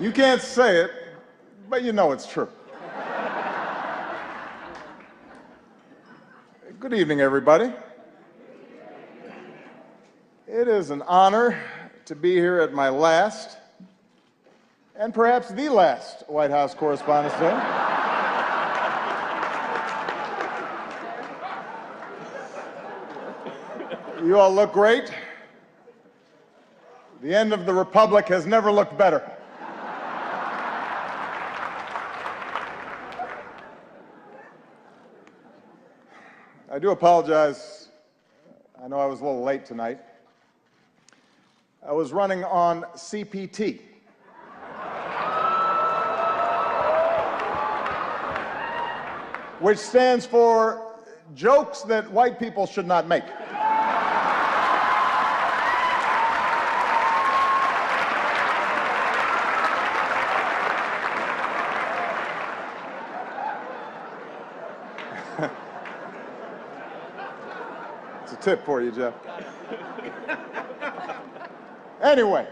You can't say it, but you know it's true. Good evening, everybody. It is an honor to be here at my last, and perhaps the last, White House Correspondents' Day. You all look great. The end of the Republic has never looked better. I do apologize. I know I was a little late tonight. I was running on CPT. Which stands for jokes that white people should not make. It's a tip for you, Jeff. Anyway,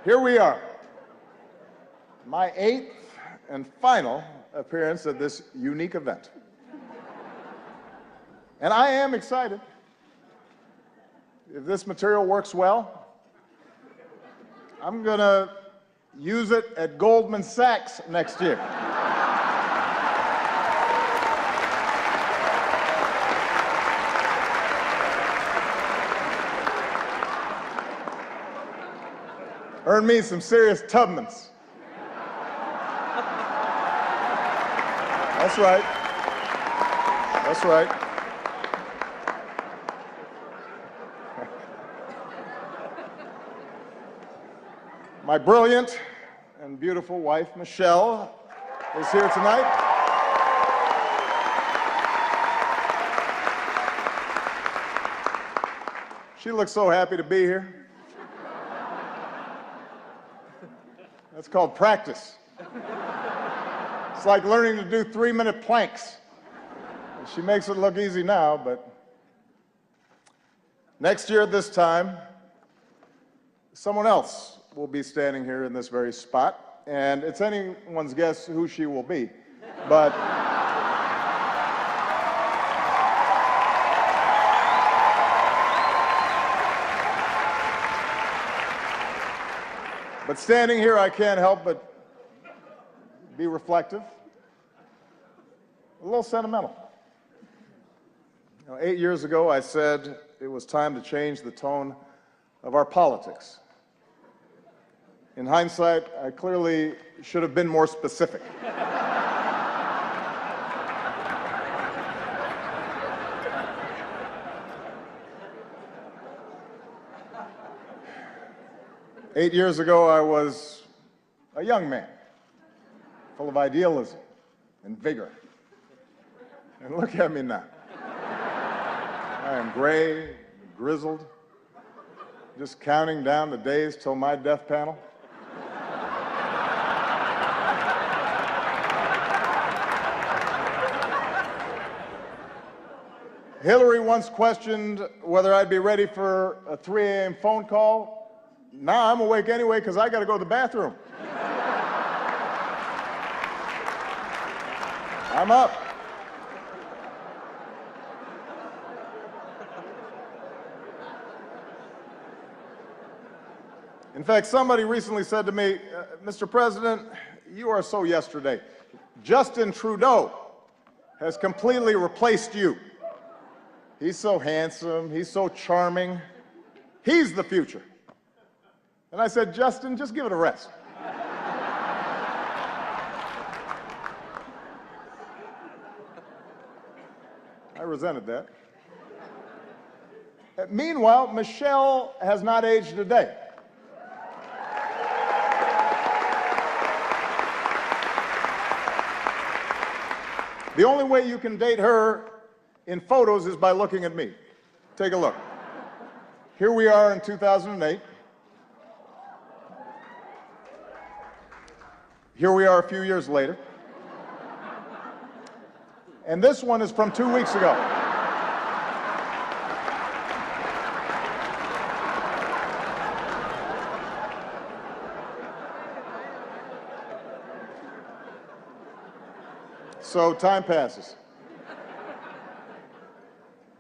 here we are. My 8th and final appearance at this unique event. And I am excited. If this material works well, I'm going to use it at Goldman Sachs next year. Earn me some serious Tubmans. That's right. That's right. My brilliant and beautiful wife, Michelle, is here tonight. She looks so happy to be here. That's called practice. It's like learning to do 3-minute planks. She makes it look easy now, but next year at this time, someone else will be standing here in this very spot, and it's anyone's guess who she will be. But standing here, I can't help but be reflective, a little sentimental. 8 years ago, I said it was time to change the tone of our politics. In hindsight, I clearly should have been more specific. Eight years ago, I was a young man, full of idealism and vigor. And look at me now. I am gray, grizzled, just counting down the days till my death panel. Hillary once questioned whether I'd be ready for a 3 a.m. phone call. Now I'm awake anyway because I got to go to the bathroom. I'm up. In fact, somebody recently said to me, Mr. President, you are so yesterday. Justin Trudeau has completely replaced you. He's so handsome. He's so charming. He's the future. And I said, Justin, just give it a rest. I resented that. Meanwhile, Michelle has not aged a day. The only way you can date her in photos is by looking at me. Take a look. Here we are in 2008. Here we are a few years later. And this one is from 2 weeks ago. So time passes.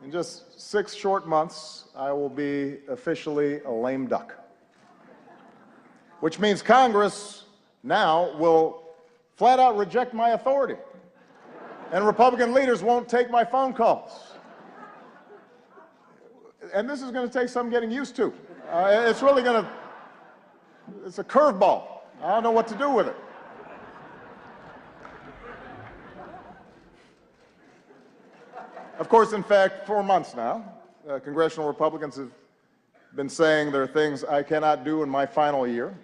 In just 6 short months, I will be officially a lame duck, which means Congress now will flat out reject my authority, and Republican leaders won't take my phone calls. And this is going to take some getting used to. It's really going to, it's a curveball. I don't know what to do with it. Of course, in fact, 4 months now, congressional Republicans have been saying there are things I cannot do in my final year.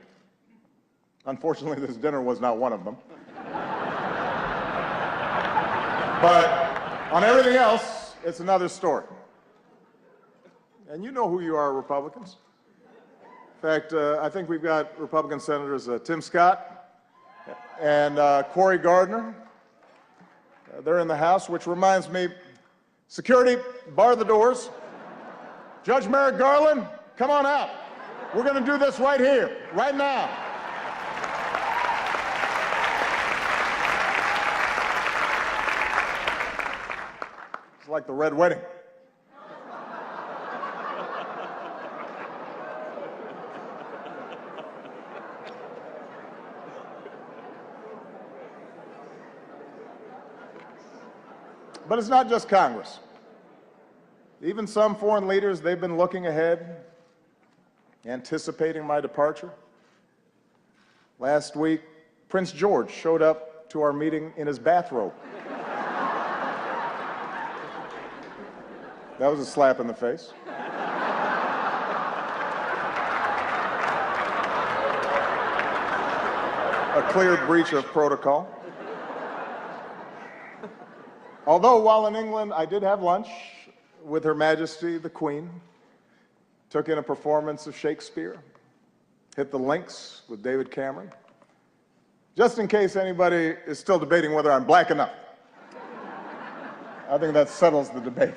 Unfortunately, this dinner was not one of them. But on everything else, it's another story. And you know who you are, Republicans. In fact, I think we've got Republican Senators Tim Scott and Cory Gardner. They're in the House, which reminds me, security, bar the doors. Judge Merrick Garland, come on out. We're going to do this right here, right now. It's like the Red Wedding. But it's not just Congress. Even some foreign leaders, they've been looking ahead, anticipating my departure. Last week, Prince George showed up to our meeting in his bathrobe. That was a slap in the face. A clear breach of protocol. Although while in England, I did have lunch with Her Majesty the Queen, took in a performance of Shakespeare, hit the links with David Cameron, just in case anybody is still debating whether I'm black enough. I think that settles the debate.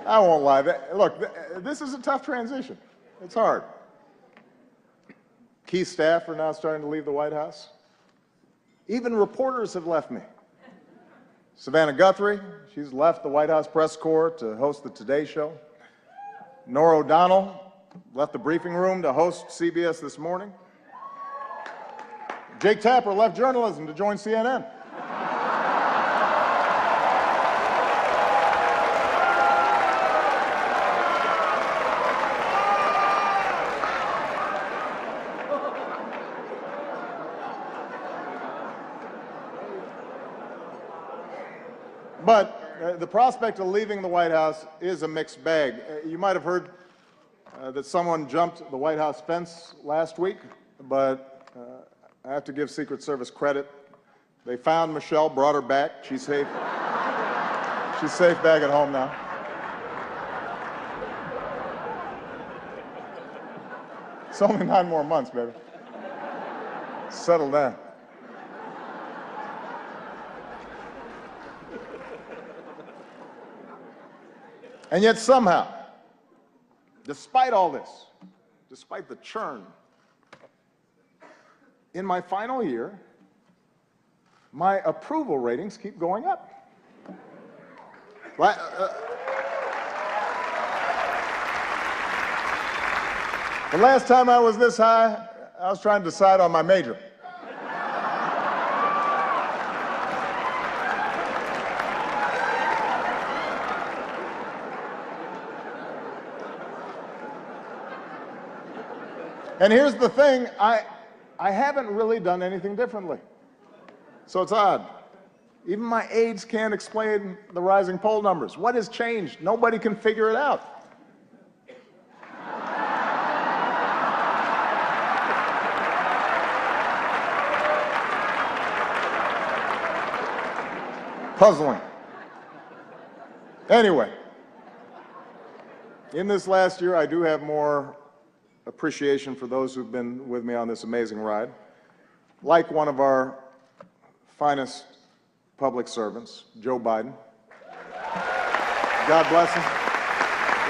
I won't lie. Look, this is a tough transition. It's hard. Key staff are now starting to leave the White House. Even reporters have left me. Savannah Guthrie, she's left the White House press corps to host the Today Show. Norah O'Donnell left the briefing room to host CBS This Morning. Jake Tapper left journalism to join CNN. But the prospect of leaving the White House is a mixed bag. You might have heard that someone jumped the White House fence last week, but I have to give Secret Service credit. They found Michelle, brought her back. She's safe. She's safe back at home now. It's only 9 more months, baby. Settle down. And yet somehow, despite all this, despite the churn, in my final year, my approval ratings keep going up. The last time I was this high, I was trying to decide on my major. And here's the thing, I haven't really done anything differently. So it's odd. Even my aides can't explain the rising poll numbers. What has changed? Nobody can figure it out. Puzzling. Anyway, in this last year, I do have more appreciation for those who've been with me on this amazing ride. Like one of our finest public servants, Joe Biden. God bless him.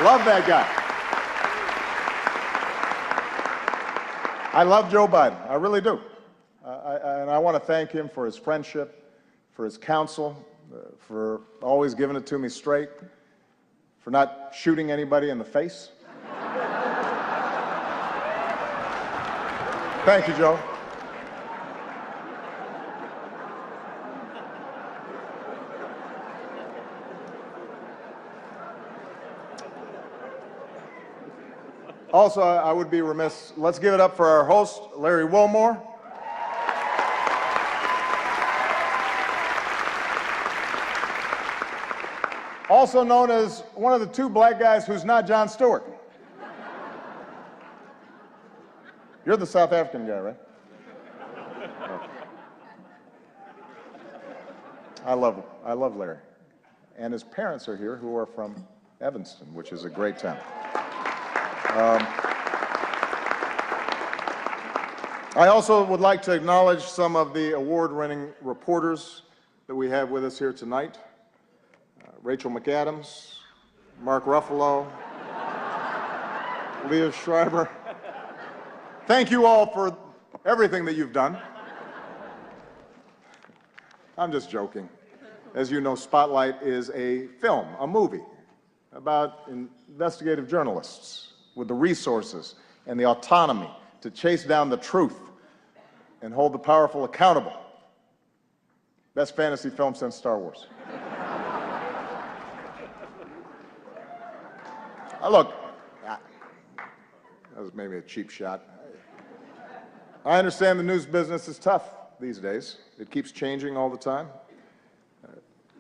Love that guy. I love Joe Biden. I really do. And I want to thank him for his friendship, for his counsel, for always giving it to me straight, for not shooting anybody in the face. Thank you, Joe. Also, I would be remiss, let's give it up for our host, Larry Wilmore. Also known as one of the two black guys who's not Jon Stewart. You're the South African guy, right? Oh. I love Larry. And his parents are here, who are from Evanston, which is a great town. I also would like to acknowledge some of the award-winning reporters that we have with us here tonight. Rachel McAdams, Mark Ruffalo, Leah Schreiber. Thank you all for everything that you've done. I'm just joking. As you know, Spotlight is a film, a movie, about investigative journalists with the resources and the autonomy to chase down the truth and hold the powerful accountable. Best fantasy film since Star Wars. Look, that was maybe a cheap shot. I understand the news business is tough these days. It keeps changing all the time.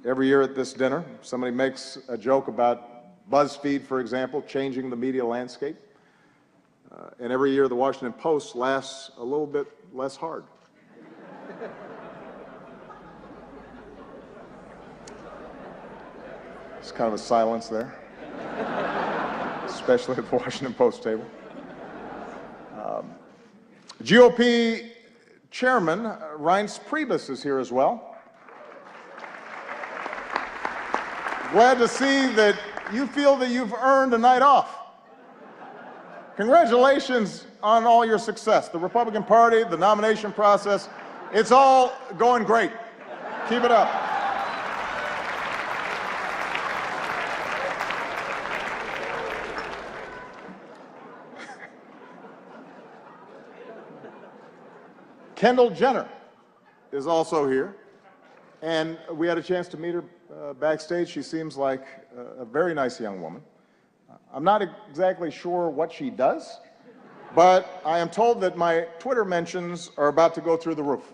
Every year at this dinner, somebody makes a joke about BuzzFeed, for example, changing the media landscape. And every year the Washington Post laughs a little bit less hard. It's kind of a silence there, especially at the Washington Post table. GOP Chairman Reince Priebus is here as well. Glad to see that you feel that you've earned a night off. Congratulations on all your success. The Republican Party, the nomination process, it's all going great. Keep it up. Kendall Jenner is also here, and we had a chance to meet her backstage. She seems like a very nice young woman. I'm not exactly sure what she does, but I am told that my Twitter mentions are about to go through the roof.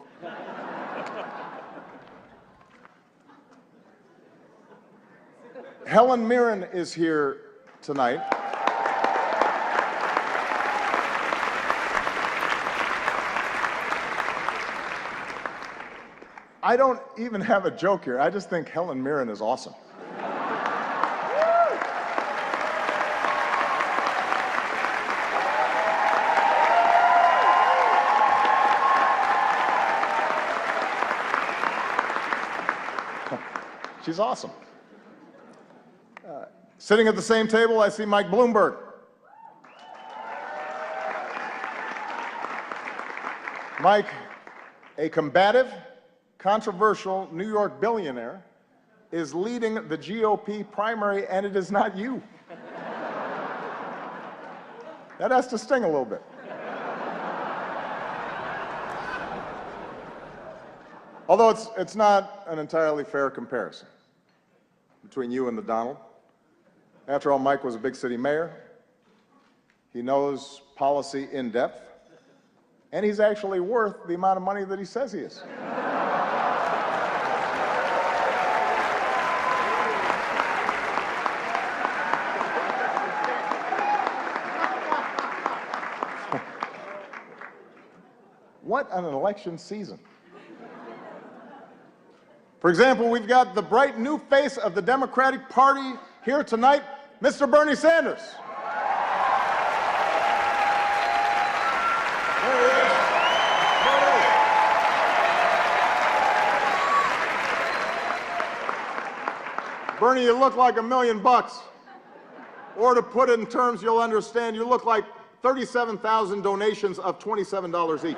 Helen Mirren is here tonight. I don't even have a joke here. I just think Helen Mirren is awesome. She's awesome. Sitting at the same table, I see Mike Bloomberg. Mike, a combative, controversial New York billionaire, is leading the GOP primary, and it is not you. That has to sting a little bit. Although it's not an entirely fair comparison between you and the Donald. After all, Mike was a big city mayor. He knows policy in depth, and he's actually worth the amount of money that he says he is. What an election season. For example, we've got the bright new face of the Democratic Party here tonight, Mr. Bernie Sanders. There he is. Bernie, you look like $1 million. Or to put it in terms you'll understand, you look like 37,000 donations of $27 each.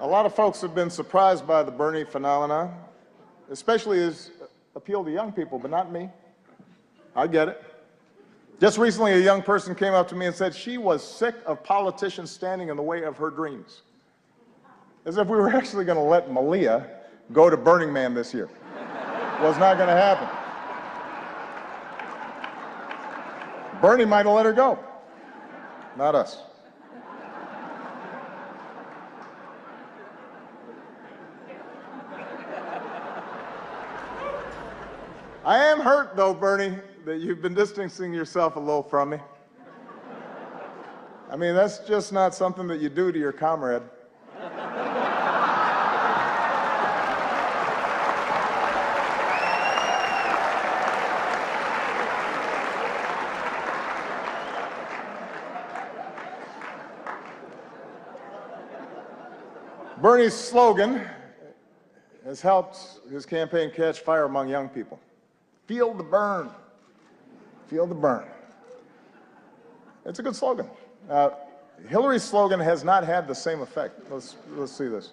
A lot of folks have been surprised by the Bernie phenomenon, especially his appeal to young people, but not me. I get it. Just recently, a young person came up to me and said she was sick of politicians standing in the way of her dreams. As if we were actually going to let Malia go to Burning Man this year. Was not going to happen. Bernie might have let her go, not us. I am hurt, though, Bernie, that you've been distancing yourself a little from me. I mean, that's just not something that you do to your comrade. Bernie's slogan has helped his campaign catch fire among young people. Feel the burn. Feel the burn. It's a good slogan. Hillary's slogan has not had the same effect. Let's see this.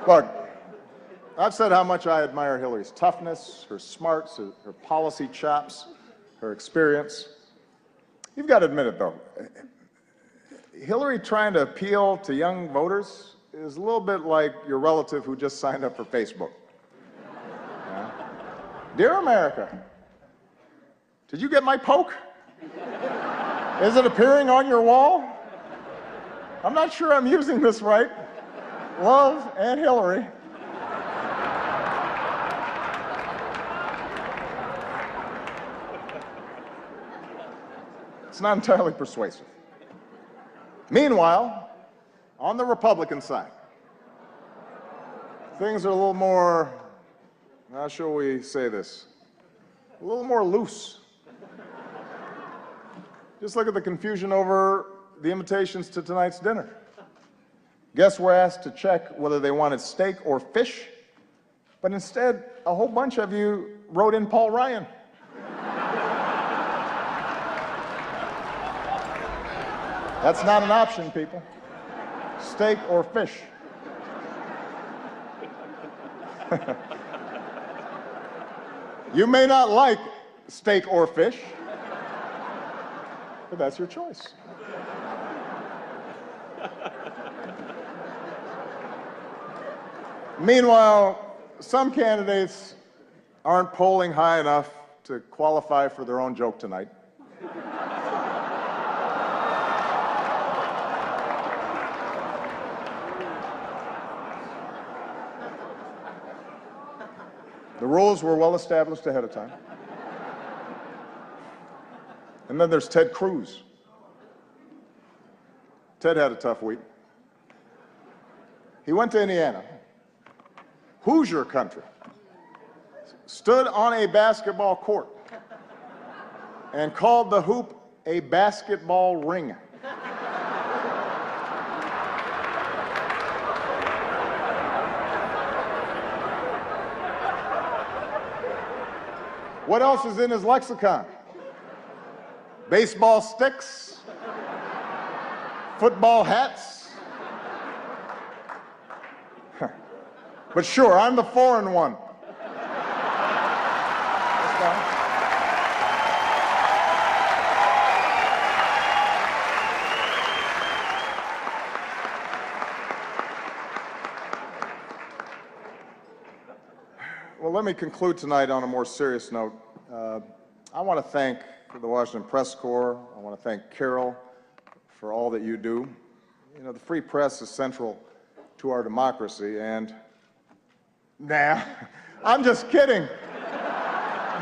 Look, I've said how much I admire Hillary's toughness, her smarts, her policy chops, her experience. You've got to admit it, though. Hillary trying to appeal to young voters is a little bit like your relative who just signed up for Facebook. Yeah. Dear America, did you get my poke? Is it appearing on your wall? I'm not sure I'm using this right. Love, Aunt Hillary. It's not entirely persuasive. Meanwhile, on the Republican side, things are a little more, how shall we say this, a little more loose. Just look at the confusion over the invitations to tonight's dinner. Guests were asked to check whether they wanted steak or fish, but instead, a whole bunch of you wrote in Paul Ryan. That's not an option, people. Steak or fish. You may not like steak or fish, but that's your choice. Meanwhile, some candidates aren't polling high enough to qualify for their own joke tonight. The rules were well established ahead of time. And then there's Ted Cruz. Ted had a tough week. He went to Indiana, Hoosier country, stood on a basketball court, and called the hoop a basketball ring. What else is in his lexicon? Baseball sticks, football hats. But sure, I'm the foreign one. That's fine. Well, let me conclude tonight on a more serious note. I want to thank the Washington Press Corps. I want to thank Carol for all that you do. You know, the free press is central to our democracy, and nah, I'm just kidding.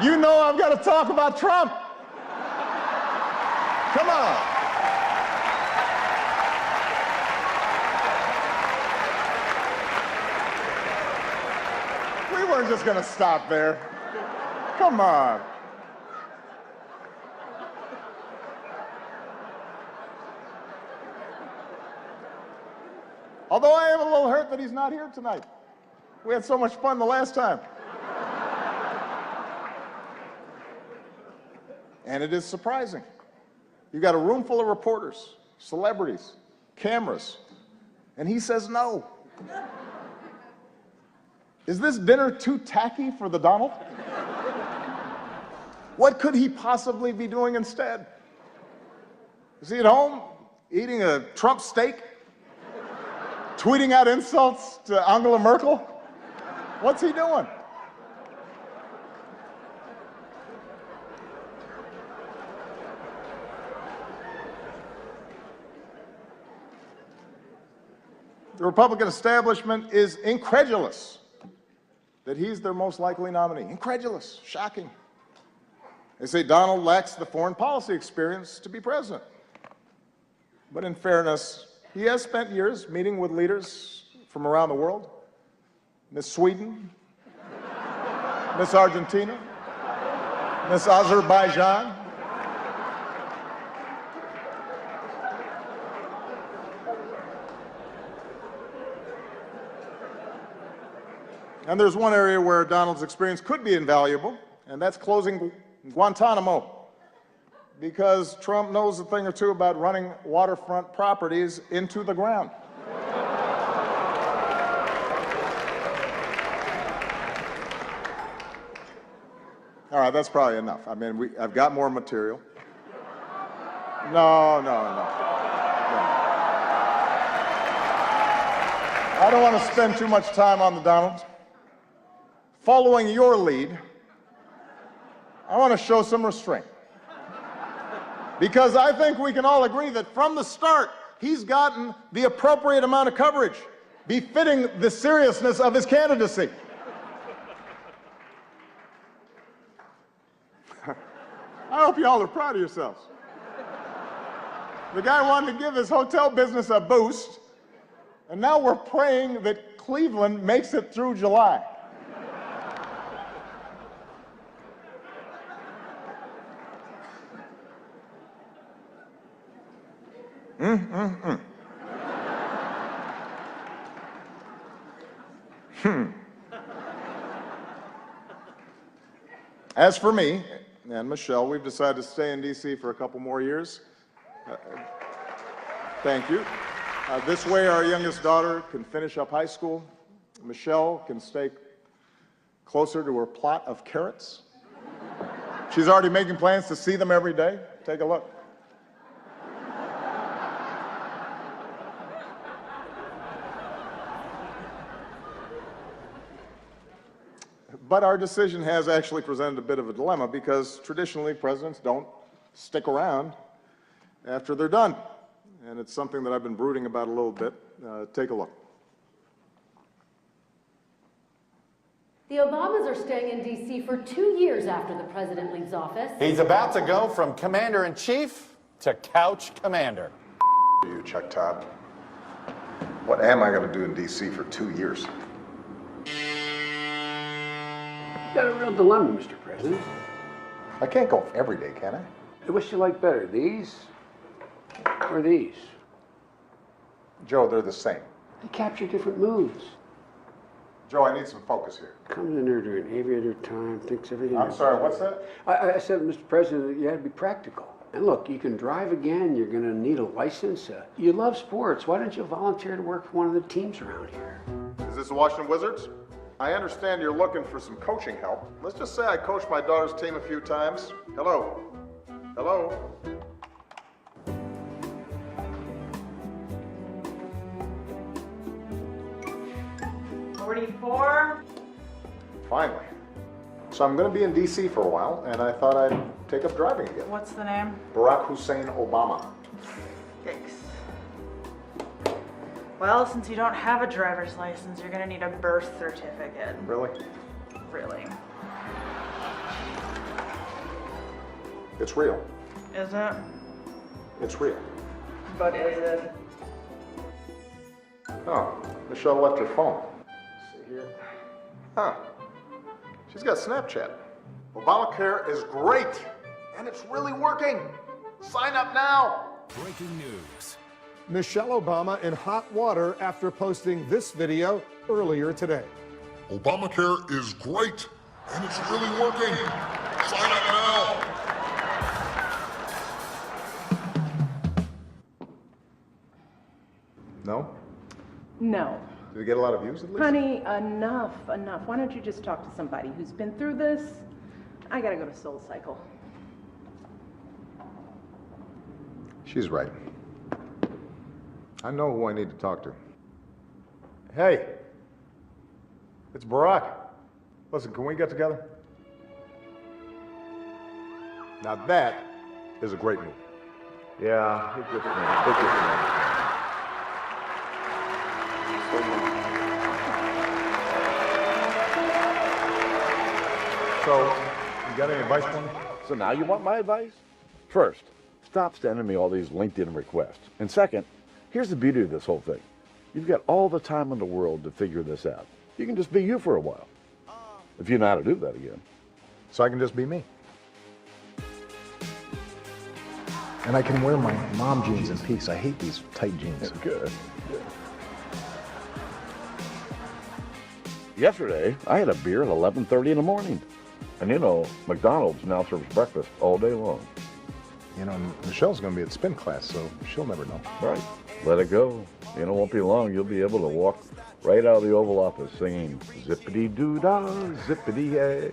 You know I've got to talk about Trump. Come on. weren't just going to stop there. Come on. Although I am a little hurt that he's not here tonight. We had so much fun the last time. And it is surprising. You've got a room full of reporters, celebrities, cameras, and he says no. Is this dinner too tacky for the Donald? What could he possibly be doing instead? Is he at home eating a Trump steak? Tweeting out insults to Angela Merkel? What's he doing? The Republican establishment is incredulous that he's their most likely nominee. Incredulous, shocking. They say Donald lacks the foreign policy experience to be president. But in fairness, he has spent years meeting with leaders from around the world. Miss Sweden, Miss Argentina, Miss Azerbaijan. And there's one area where Donald's experience could be invaluable, and that's closing Guantanamo. Because Trump knows a thing or two about running waterfront properties into the ground. All right, that's probably enough. I mean, I've got more material. No. I don't want to spend too much time on the Donald. Following your lead, I want to show some restraint. Because I think we can all agree that from the start, he's gotten the appropriate amount of coverage, befitting the seriousness of his candidacy. I hope you all are proud of yourselves. The guy wanted to give his hotel business a boost, and now we're praying that Cleveland makes it through July. As for me and Michelle, we've decided to stay in D.C. for a couple more years. Thank you. This way, our youngest daughter can finish up high school. Michelle can stay closer to her plot of carrots. She's already making plans to see them every day. Take a look. But our decision has actually presented a bit of a dilemma because traditionally presidents don't stick around after they're done. And it's something that I've been brooding about a little bit. Take a look. The Obamas are staying in D.C. for 2 years after the president leaves office. He's about to go from commander-in-chief to couch commander. You, Chuck Todd. What am I going to do in D.C. for 2 years? You've got a real dilemma, Mr. President. I can't go every day, can I? Which you like better, these or these? Joe, they're the same. They capture different moods. Joe, I need some focus here. Comes in there during aviator time, thinks everything. I'm sorry, what's that? I said, Mr. President, you had to be practical. And look, you can drive again, you're going to need a license. You love sports, why don't you volunteer to work for one of the teams around here? Is this the Washington Wizards? I understand you're looking for some coaching help. Let's just say I coached my daughter's team a few times. Hello? Hello? $44. Finally. So I'm going to be in D.C. for a while, and I thought I'd take up driving again. What's the name? Barack Hussein Obama. Yikes. Well, since you don't have a driver's license, you're gonna need a birth certificate. Really? Really. It's real. Is it? It's real. But is it? Oh, Michelle left her phone. Let's see here. Huh. She's got Snapchat. Obamacare is great, and it's really working. Sign up now. Breaking news. Michelle Obama in hot water after posting this video earlier today. Obamacare is great, and it's really working. Sign up now. No? No. Did it get a lot of views at least? Honey, enough. Why don't you just talk to somebody who's been through this? I gotta go to Soul Cycle. She's right. I know who I need to talk to. Hey, it's Barack. Listen, can we get together? Now that is a great move. Yeah, it's good for me. It's good for me. So, you got any advice for me? So now you want my advice? First, stop sending me all these LinkedIn requests. And second, here's the beauty of this whole thing. You've got all the time in the world to figure this out. You can just be you for a while. If you know how to do that again. So I can just be me. And I can wear my mom jeans in peace. I hate these tight jeans. Good. Yesterday, I had a beer at 11:30 in the morning. And you know, McDonald's now serves breakfast all day long. You know, Michelle's going to be at spin class, so she'll never know. Right. Let it go. You know, it won't be long. You'll be able to walk right out of the Oval Office singing zippity-doo-dah, zippity-yay.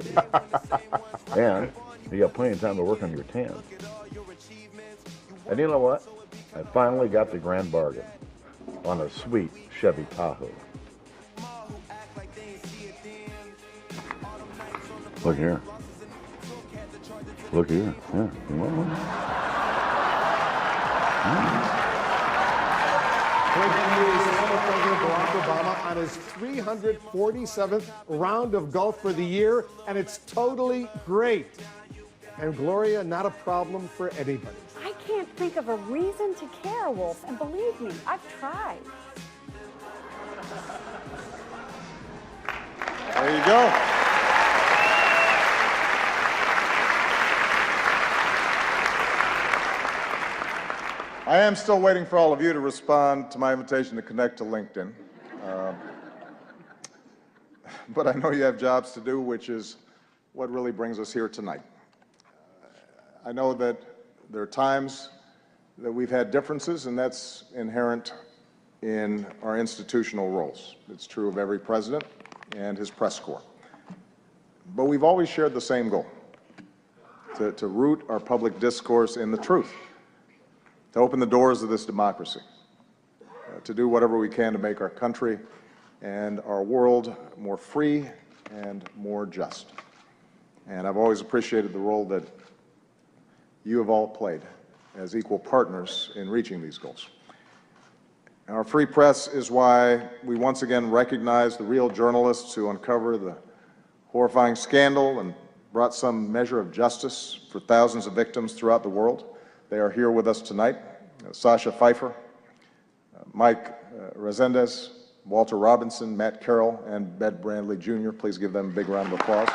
And you got plenty of time to work on your tan. And you know what? I finally got the grand bargain on a sweet Chevy Tahoe. Look here. Look here. Yeah. You want one? Breaking news, former President Barack Obama on his 347th round of golf for the year, and it's totally great. And Gloria, not a problem for anybody. I can't think of a reason to care, Wolf, and believe me, I've tried. There you go. I am still waiting for all of you to respond to my invitation to connect to LinkedIn. But I know you have jobs to do, which is what really brings us here tonight. I know that there are times that we've had differences, and that's inherent in our institutional roles. It's true of every president and his press corps. But we've always shared the same goal, to root our public discourse in the truth, to open the doors of this democracy, to do whatever we can to make our country and our world more free and more just. And I've always appreciated the role that you have all played as equal partners in reaching these goals. Our free press is why we once again recognize the real journalists who uncover the horrifying scandal and brought some measure of justice for thousands of victims throughout the world. They are here with us tonight. Sasha Pfeiffer, Mike Resendez, Walter Robinson, Matt Carroll, and Bed Brandley Jr. Please give them a big round of applause.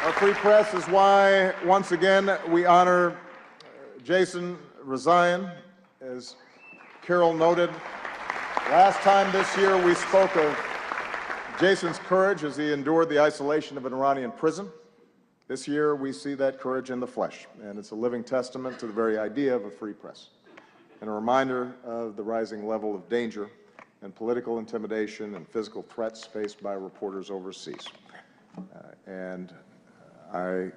Our free press is why, once again, we honor Jason Rezaian. As Carol noted, last time this year we spoke of Jason's courage as he endured the isolation of an Iranian prison. This year we see that courage in the flesh, and it's a living testament to the very idea of a free press, and a reminder of the rising level of danger and political intimidation and physical threats faced by reporters overseas. I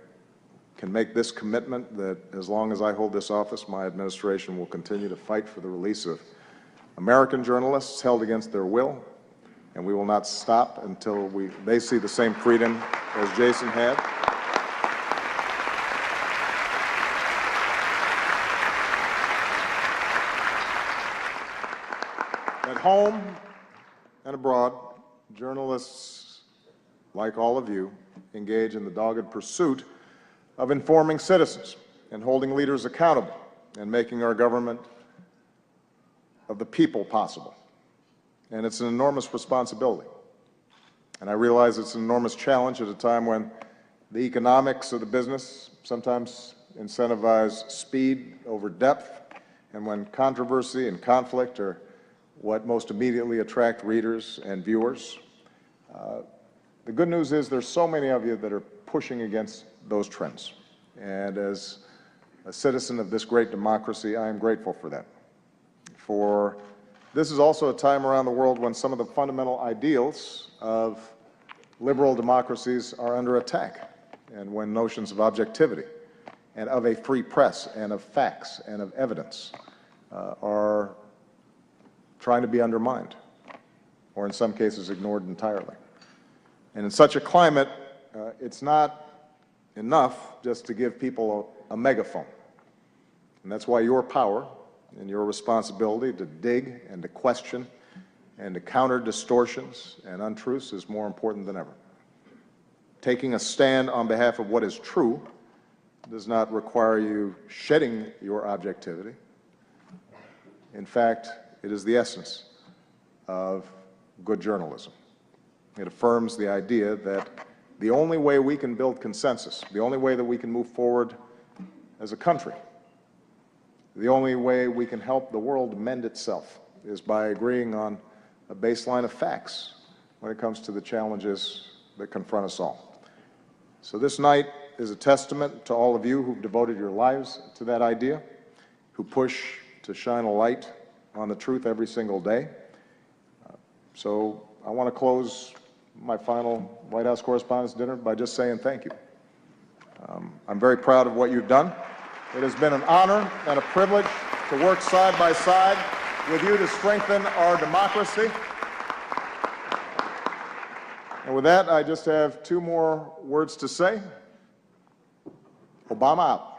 can make this commitment that as long as I hold this office, my administration will continue to fight for the release of American journalists held against their will, and we will not stop until they see the same freedom as Jason had. At home and abroad, journalists, like all of you, engage in the dogged pursuit of informing citizens and holding leaders accountable and making our government of the people possible. And it's an enormous responsibility. And I realize it's an enormous challenge at a time when the economics of the business sometimes incentivize speed over depth, and when controversy and conflict are what most immediately attract readers and viewers. The good news is there's so many of you that are pushing against those trends. And as a citizen of this great democracy, I am grateful for that. For this is also a time around the world when some of the fundamental ideals of liberal democracies are under attack, and when notions of objectivity and of a free press and of facts and of evidence are trying to be undermined, or in some cases ignored entirely. And in such a climate, it's not enough just to give people a megaphone. And that's why your power and your responsibility to dig and to question and to counter distortions and untruths is more important than ever. Taking a stand on behalf of what is true does not require you shedding your objectivity. In fact, it is the essence of good journalism. It affirms the idea that the only way we can build consensus, the only way that we can move forward as a country, the only way we can help the world mend itself is by agreeing on a baseline of facts when it comes to the challenges that confront us all. So this night is a testament to all of you who've devoted your lives to that idea, who push to shine a light on the truth every single day. So I want to close my final White House Correspondents' Dinner by just saying thank you. I'm very proud of what you've done. It has been an honor and a privilege to work side by side with you to strengthen our democracy. And with that, I just have two more words to say. Obama out.